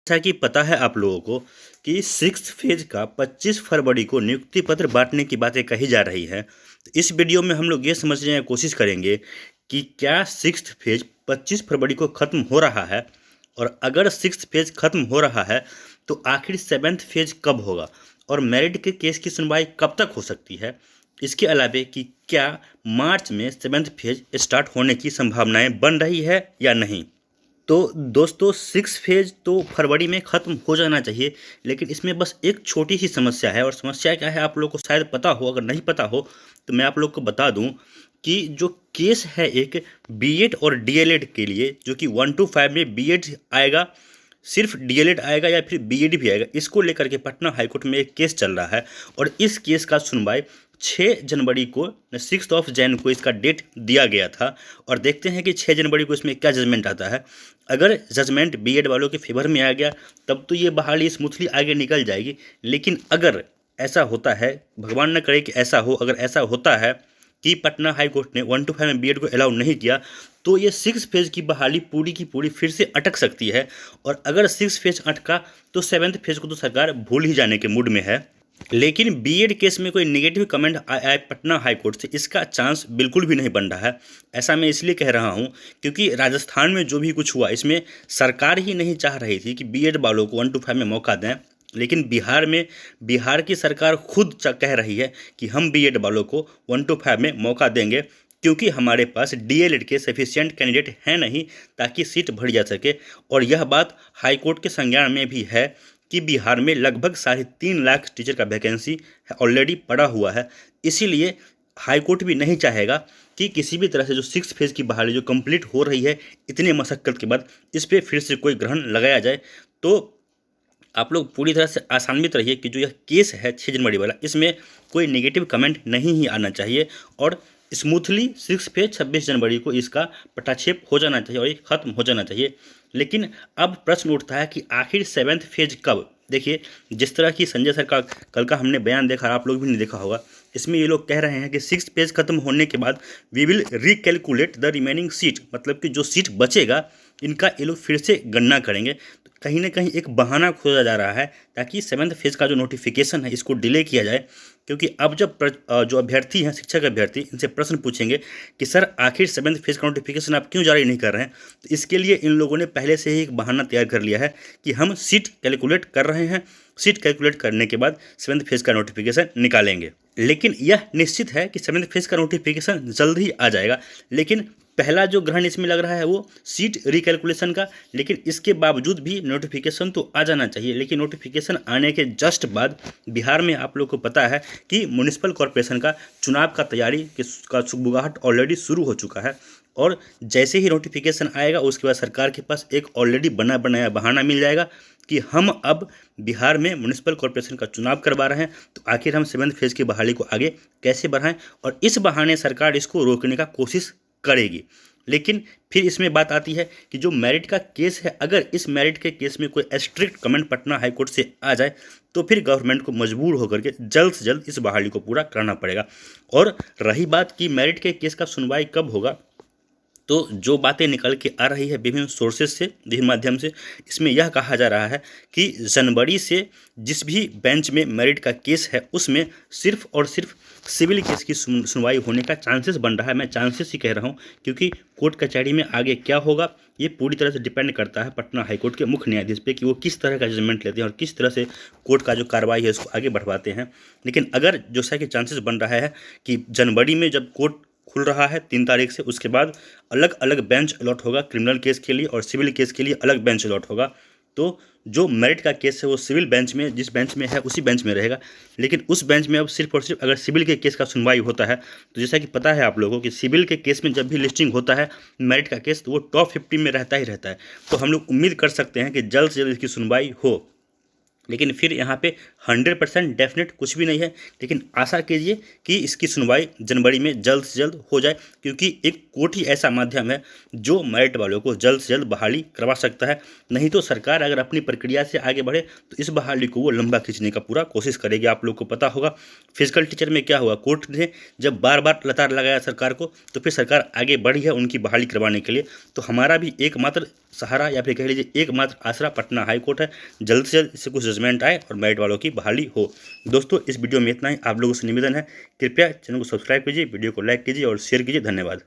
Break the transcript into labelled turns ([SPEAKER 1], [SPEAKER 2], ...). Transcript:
[SPEAKER 1] जैसा कि पता है आप लोगों को कि सिक्स्थ फेज का 25 फरवरी को नियुक्ति पत्र बांटने की बातें कही जा रही है। तो इस वीडियो में हम लोग ये समझने की कोशिश करेंगे कि क्या सिक्स्थ फेज 25 फरवरी को ख़त्म हो रहा है, और अगर सिक्स्थ फेज ख़त्म हो रहा है तो आखिर सेवेंथ फेज कब होगा, और मेरिट के केस की सुनवाई कब तक हो सकती है। इसके अलावे कि क्या मार्च में सेवेंथ फेज स्टार्ट होने की संभावनाएं बन रही है या नहीं। तो दोस्तों, सिक्स फेज तो फरवरी में ख़त्म हो जाना चाहिए, लेकिन इसमें बस एक छोटी सी समस्या है। और समस्या क्या है आप लोग को शायद पता हो, अगर नहीं पता हो तो मैं आप लोग को बता दूं कि जो केस है एक बीएड और डीएलएड के लिए, जो कि 1 to 5 में बीएड आएगा, सिर्फ डीएलएड आएगा या फिर बीएड भी आएगा, इसको लेकर के पटना हाईकोर्ट में एक केस चल रहा है। और इस केस का सुनवाई 6 जनवरी को, 6 को इसका डेट दिया गया था। और देखते हैं कि 6 जनवरी को इसमें क्या जजमेंट आता है। अगर जजमेंट बीएड वालों के फेवर में आ गया तब तो ये बहाली स्मूथली आगे निकल जाएगी। लेकिन अगर ऐसा होता है, भगवान न करे कि ऐसा हो, अगर ऐसा होता है कि पटना हाई कोर्ट ने 1 to 5 में बीएड को अलाउ नहीं किया, तो ये सिक्स फेज की बहाली पूरी की पूरी फिर से अटक सकती है। और अगर सिक्स फेज अटका तो सेवेंथ फेज को तो सरकार भूल ही जाने के मूड में है। लेकिन बीएड केस में कोई नेगेटिव कमेंट आए पटना हाई कोर्ट से, इसका चांस बिल्कुल भी नहीं बन रहा है। ऐसा मैं इसलिए कह रहा हूँ क्योंकि राजस्थान में जो भी कुछ हुआ, इसमें सरकार ही नहीं चाह रही थी कि बीएड वालों को 1 to 5 में मौका दें, लेकिन बिहार की सरकार खुद कह रही है कि हम बीएड वालों को 1 to 5 में मौका देंगे, क्योंकि हमारे पास डीएलएड के सफिशिएंट कैंडिडेट हैं नहीं ताकि सीट भर जा सके। और यह बात हाईकोर्ट के संज्ञान में भी है कि बिहार में लगभग 3.5 लाख टीचर का वैकेंसी ऑलरेडी पड़ा हुआ है। इसीलिए हाईकोर्ट भी नहीं चाहेगा कि किसी भी तरह से जो सिक्स फेज की बहाली जो कंप्लीट हो रही है इतने मशक्क़त के बाद, इस पर फिर से कोई ग्रहण लगाया जाए। तो आप लोग पूरी तरह से आसान्वित रहिए कि जो यह केस है 6 जनवरी वाला, इसमें कोई नेगेटिव कमेंट नहीं ही आना चाहिए और स्मूथली सिक्स फेज 26 जनवरी को इसका पटाक्षेप हो जाना चाहिए और ये ख़त्म हो जाना चाहिए। लेकिन अब प्रश्न उठता है कि आखिर सेवेंथ फेज कब। देखिए, जिस तरह की संजय सर का कल का हमने बयान देखा, आप लोग भी नहीं देखा होगा, इसमें ये लोग कह रहे हैं कि सिक्स फेज खत्म होने के बाद we will recalculate the remaining seat, मतलब कि जो सीट बचेगा इनका ये लोग फिर से गणना करेंगे। तो कहीं ना कहीं एक बहाना खोजा जा रहा है ताकि सेवेंथ फेज का जो नोटिफिकेशन है इसको डिले किया जाए। क्योंकि अब जब जो अभ्यर्थी हैं, शिक्षक अभ्यर्थी, इनसे प्रश्न पूछेंगे कि सर आखिर सेवेंथ फेज का नोटिफिकेशन आप क्यों जारी नहीं कर रहे हैं, तो इसके लिए इन लोगों ने पहले से ही एक बहाना तैयार कर लिया है कि हम सीट कैलकुलेट कर रहे हैं, सीट कैलकुलेट करने के बाद सेवेंथ फेज का नोटिफिकेशन निकालेंगे। लेकिन यह निश्चित है कि सेवेंथ फेज का नोटिफिकेशन जल्द ही आ जाएगा। लेकिन पहला जो ग्रहण इसमें लग रहा है वो सीट रिकैलकुलेशन का। लेकिन इसके बावजूद भी नोटिफिकेशन तो आ जाना चाहिए। लेकिन नोटिफिकेशन आने के जस्ट बाद बिहार में आप लोग को पता है कि म्युनिसिपल कॉरपोरेशन का चुनाव का तैयारी का सुगबुगाहट ऑलरेडी शुरू हो चुका है। और जैसे ही नोटिफिकेशन आएगा उसके बाद सरकार के पास एक ऑलरेडी बना बनाया बहाना मिल जाएगा कि हम अब बिहार में म्युनिसिपल कॉरपोरेशन का चुनाव करवा रहे हैं, तो आखिर हम सेवेंथ फेज की बहाली को आगे कैसे बढ़ाएं। और इस बहाने सरकार इसको रोकने का कोशिश करेगी। लेकिन फिर इसमें बात आती है कि जो मेरिट का केस है, अगर इस मेरिट के केस में कोई स्ट्रिक्ट कमेंट पटना हाईकोर्ट से आ जाए तो फिर गवर्नमेंट को मजबूर होकर के जल्द से जल्द इस बहाली को पूरा करना पड़ेगा। और रही बात कि मेरिट के केस का सुनवाई कब होगा, तो जो बातें निकल के आ रही है विभिन्न सोर्सेज से, विभिन्न माध्यम से, इसमें यह कहा जा रहा है कि जनवरी से जिस भी बेंच में मेरिट का केस है उसमें सिर्फ और सिर्फ सिविल केस की सुनवाई होने का चांसेस बन रहा है। मैं चांसेस ही कह रहा हूँ क्योंकि कोर्ट कचहरी में आगे क्या होगा ये पूरी तरह से डिपेंड करता है पटना हाईकोर्ट के मुख्य न्यायाधीश पे कि वो किस तरह का जजमेंट लेते हैं और किस तरह से कोर्ट का जो कार्रवाई है उसको आगे बढ़वाते हैं। लेकिन अगर जैसा कि चांसेस बन रहा है कि जनवरी में जब कोर्ट खुल रहा है 3 तारीख से, उसके बाद अलग अलग बेंच अलॉट होगा क्रिमिनल केस के लिए और सिविल केस के लिए अलग बेंच अलॉट होगा। तो जो मेरिट का केस है वो सिविल बेंच में, जिस बेंच में है उसी बेंच में रहेगा। लेकिन उस बेंच में अब सिर्फ और सिर्फ अगर सिविल के केस का सुनवाई होता है, तो जैसा कि पता है आप लोगों को कि सिविल के केस में जब भी लिस्टिंग होता है मेरिट का केस, तो वो टॉप 50 में रहता ही रहता है। तो हम लोग उम्मीद कर सकते हैं कि जल्द से जल्द इसकी सुनवाई हो। लेकिन फिर यहाँ पे 100% डेफिनेट कुछ भी नहीं है, लेकिन आशा कीजिए कि इसकी सुनवाई जनवरी में जल्द से जल्द हो जाए, क्योंकि एक कोर्ट ही ऐसा माध्यम है जो मेरिट वालों को जल्द से जल्द बहाली करवा सकता है। नहीं तो सरकार अगर अपनी प्रक्रिया से आगे बढ़े तो इस बहाली को वो लंबा खींचने का पूरा कोशिश करेगी। आप लोग को पता होगा फिजिकल टीचर में क्या हुआ, कोर्ट ने जब बार बार लतार लगाया सरकार को, तो फिर सरकार आगे बढ़ी है उनकी बहाली करवाने के लिए। तो हमारा भी एकमात्र सहारा या फिर कह लीजिए एकमात्र आसरा पटना हाई कोर्ट है। जल्द से जल्द इससे कुछ जजमेंट आए और मेरिट वालों की बहाली हो। दोस्तों, इस वीडियो में इतना ही। आप लोगों से निवेदन है, कृपया चैनल को सब्सक्राइब कीजिए, वीडियो को लाइक कीजिए और शेयर कीजिए। धन्यवाद।